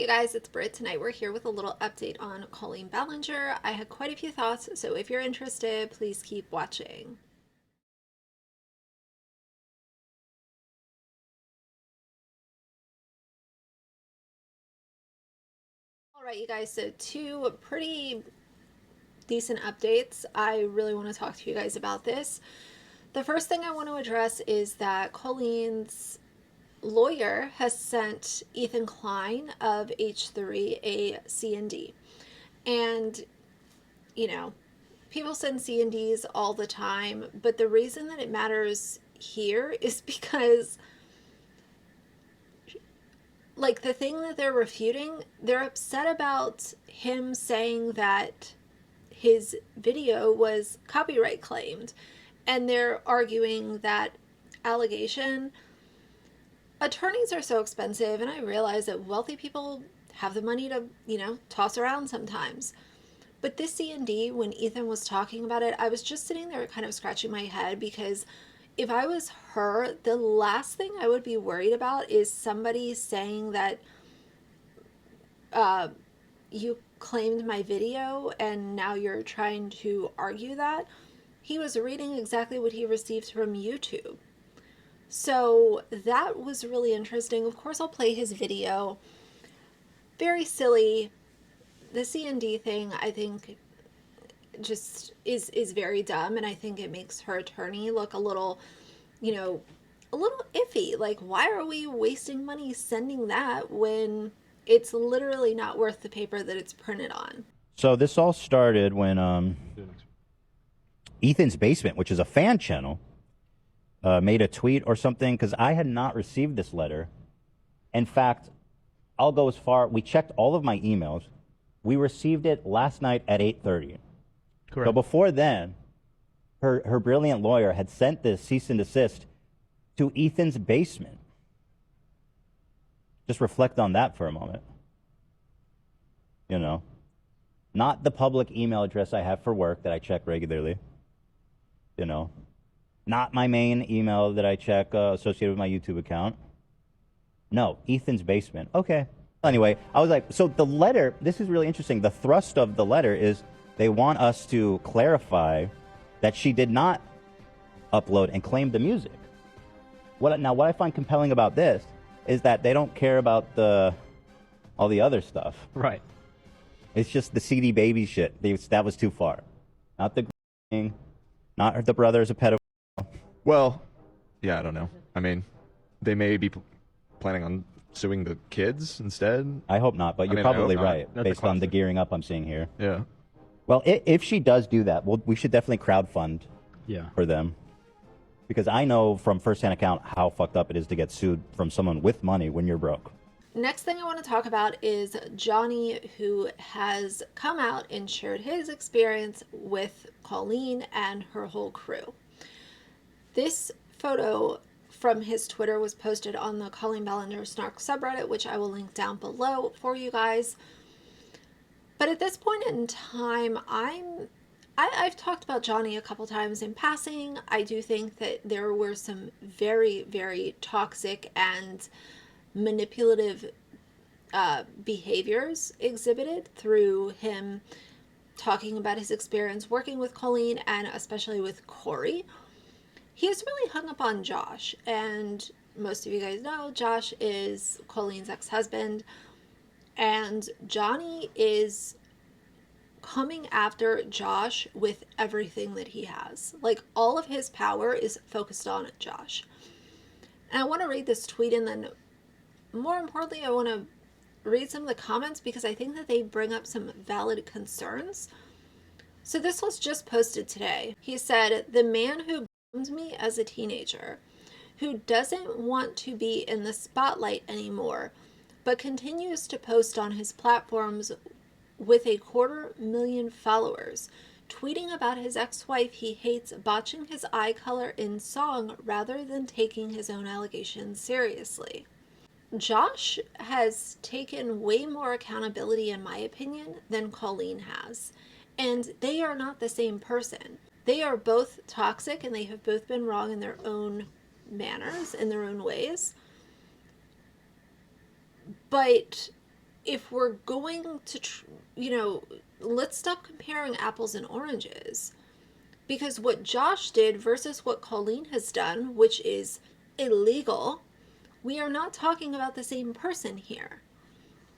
you guys, it's Britt. Tonight we're here with a little update on Colleen Ballinger. I had quite a few thoughts, so if you're interested, please keep watching. All right, you guys, so two pretty decent updates. I really want to talk to you guys about this. The first thing I want to address is that Colleen's lawyer has sent Ethan Klein of H3 a C&D. And, you know, people send C&Ds all the time, but the reason that it matters here is because, like, the thing that they're refuting, they're upset about him saying that his video was copyright claimed, and they're arguing that allegation. Attorneys are so expensive, and I realize that wealthy people have the money to, toss around sometimes. But this C&D, when Ethan was talking about it, I was just sitting there kind of scratching my head because if I was her, the last thing I would be worried about is somebody saying that you claimed my video and now you're trying to argue that. He was reading exactly what he received from YouTube. So that was really interesting. Of course, I'll play his video. Very silly. The C&D thing, I think, just is very dumb, and I think it makes her attorney look a little, a little iffy. Like, why are we wasting money sending that when it's literally not worth the paper that it's printed on? So this all started when Ethan's Basement, which is a fan channel, made a tweet or something, because I had not received this letter. In fact, I'll go as far, we checked all of my emails. We received it last night at 8:30. Correct. So before then, her brilliant lawyer had sent this cease and desist to Ethan's Basement. Just reflect on that for a moment. Not the public email address I have for work that I check regularly. Not my main email that I check associated with my YouTube account. No, Ethan's Basement. Okay. Anyway, I was like, so the letter, this is really interesting. The thrust of the letter is they want us to clarify that she did not upload and claim the music. What I find compelling about this is that they don't care about all the other stuff. Right. It's just the CD baby shit. That was too far. Not the thing, not the brother is a pedophile. Well, yeah, I don't know. I mean, they may be planning on suing the kids instead. I hope not, but you're probably right, based on the gearing up I'm seeing here. Yeah. Well, if she does do that, we should definitely crowdfund for them. Because I know from firsthand account how fucked up it is to get sued from someone with money when you're broke. Next thing I want to talk about is Johnny, who has come out and shared his experience with Colleen and her whole crew. This photo from his Twitter was posted on the Colleen Ballinger Snark subreddit, which I will link down below for you guys. But at this point in time, I've talked about Johnny a couple times in passing. I do think that there were some very, very toxic and manipulative behaviors exhibited through him talking about his experience working with Colleen and especially with Corey. He is really hung up on Josh, and most of you guys know Josh is Colleen's ex-husband, and Johnny is coming after Josh with everything that he has. Like, all of his power is focused on Josh. And I want to read this tweet, and then more importantly, I want to read some of the comments because I think that they bring up some valid concerns. So this was just posted today. He said, "The man who groomed me as a teenager, who doesn't want to be in the spotlight anymore, but continues to post on his platforms with 250,000 followers, tweeting about his ex-wife he hates botching his eye color in song rather than taking his own allegations seriously." Josh has taken way more accountability, in my opinion, than Colleen has. And they are not the same person. They are both toxic and they have both been wrong in their own manners, in their own ways. But if we're going to, let's stop comparing apples and oranges. Because what Josh did versus what Colleen has done, which is illegal, we are not talking about the same person here.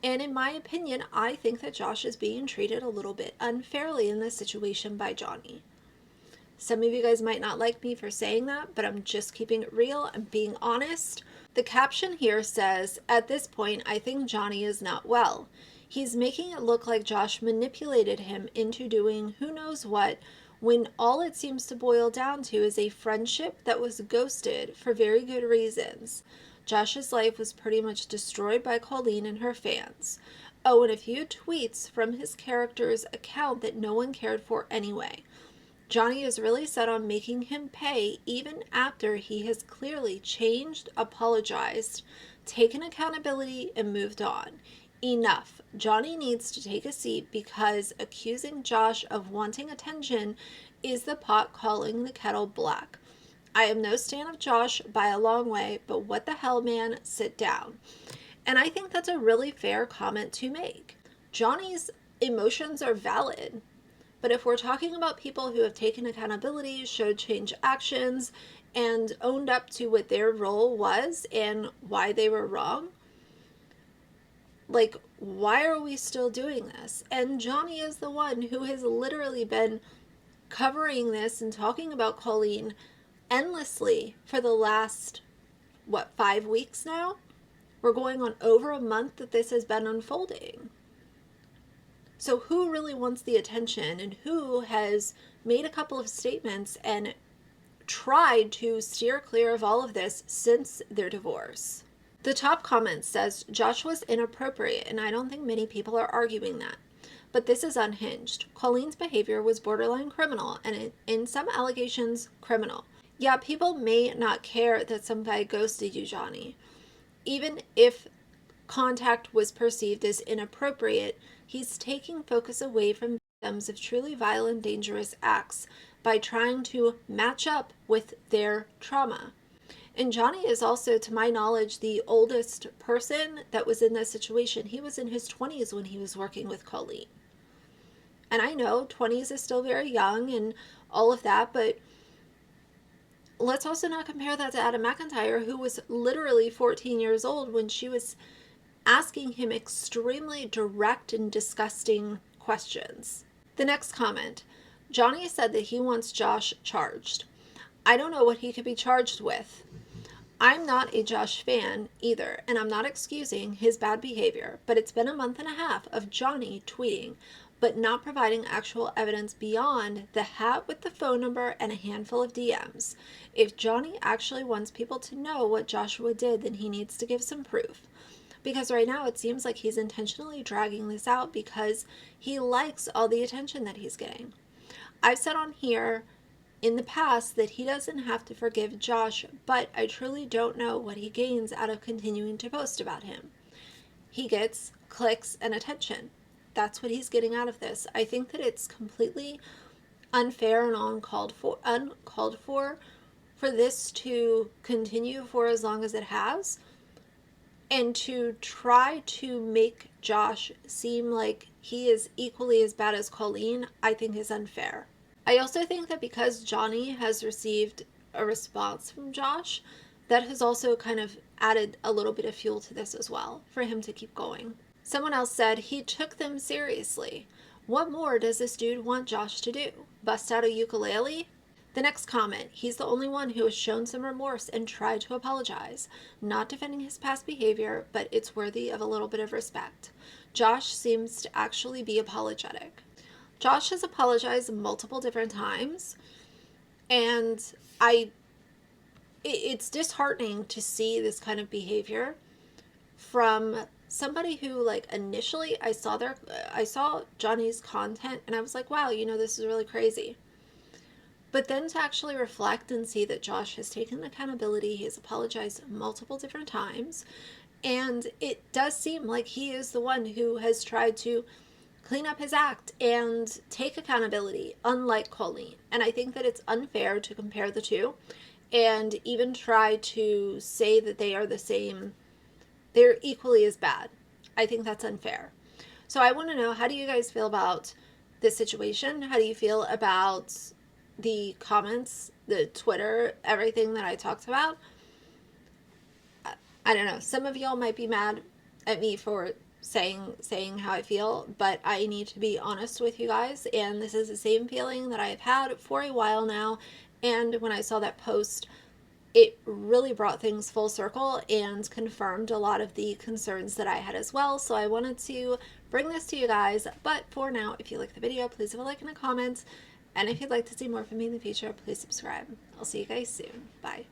And in my opinion, I think that Josh is being treated a little bit unfairly in this situation by Johnny. Some of you guys might not like me for saying that, but I'm just keeping it real. I'm being honest. The caption here says, "At this point, I think Johnny is not well. He's making it look like Josh manipulated him into doing who knows what, when all it seems to boil down to is a friendship that was ghosted for very good reasons. Josh's life was pretty much destroyed by Colleen and her fans. Oh, and a few tweets from his character's account that no one cared for anyway. Johnny is really set on making him pay even after he has clearly changed, apologized, taken accountability, and moved on. Enough. Johnny needs to take a seat because accusing Josh of wanting attention is the pot calling the kettle black. I am no stan of Josh by a long way, but what the hell, man, sit down." And I think that's a really fair comment to make. Johnny's emotions are valid. But if we're talking about people who have taken accountability, showed change actions, and owned up to what their role was and why they were wrong, like, why are we still doing this? And Johnny is the one who has literally been covering this and talking about Colleen endlessly for the last, 5 weeks now? We're going on over a month that this has been unfolding. So who really wants the attention, and who has made a couple of statements and tried to steer clear of all of this since their divorce? The top comment says, "Josh was inappropriate, and I don't think many people are arguing that. But this is unhinged. Colleen's behavior was borderline criminal, and in some allegations, criminal. Yeah, people may not care that some guy ghosted you, Johnny. Even if contact was perceived as inappropriate, he's taking focus away from victims of truly violent, dangerous acts by trying to match up with their trauma." And Johnny is also, to my knowledge, the oldest person that was in this situation. He was in his 20s when he was working with Colleen. And I know 20s is still very young and all of that, but let's also not compare that to Adam McIntyre, who was literally 14 years old when she was asking him extremely direct and disgusting questions. The next comment, Johnny said that he wants Josh charged. I don't know what he could be charged with. I'm not a Josh fan either, and I'm not excusing his bad behavior, but it's been a month and a half of Johnny tweeting, but not providing actual evidence beyond the hat with the phone number and a handful of DMs. If Johnny actually wants people to know what Joshua did, then he needs to give some proof. Because right now it seems like he's intentionally dragging this out because he likes all the attention that he's getting. I've said on here in the past that he doesn't have to forgive Josh, but I truly don't know what he gains out of continuing to post about him. He gets clicks and attention. That's what he's getting out of this. I think that it's completely unfair and uncalled for this to continue for as long as it has, and to try to make Josh seem like he is equally as bad as Colleen, I think is unfair. I also think that because Johnny has received a response from Josh, that has also kind of added a little bit of fuel to this as well, for him to keep going. Someone else said he took them seriously. What more does this dude want Josh to do? Bust out a ukulele? The next comment, he's the only one who has shown some remorse and tried to apologize. Not defending his past behavior, but it's worthy of a little bit of respect. Josh seems to actually be apologetic. Josh has apologized multiple different times, and it's disheartening to see this kind of behavior from somebody who, like, initially I saw Johnny's content and I was like, wow, this is really crazy. But then to actually reflect and see that Josh has taken accountability, he has apologized multiple different times, and it does seem like he is the one who has tried to clean up his act and take accountability, unlike Colleen. And I think that it's unfair to compare the two and even try to say that they are the same. They're equally as bad. I think that's unfair. So I want to know, how do you guys feel about this situation? How do you feel about the comments, the Twitter, everything that I talked about? I don't know. Some of y'all might be mad at me for saying how I feel, but I need to be honest with you guys, and this is the same feeling that I've had for a while now. And when I saw that post, it really brought things full circle and confirmed a lot of the concerns that I had as well. So I wanted to bring this to you guys. But for now, if you like the video, please leave a like and a comment. And if you'd like to see more from me in the future, please subscribe. I'll see you guys soon. Bye.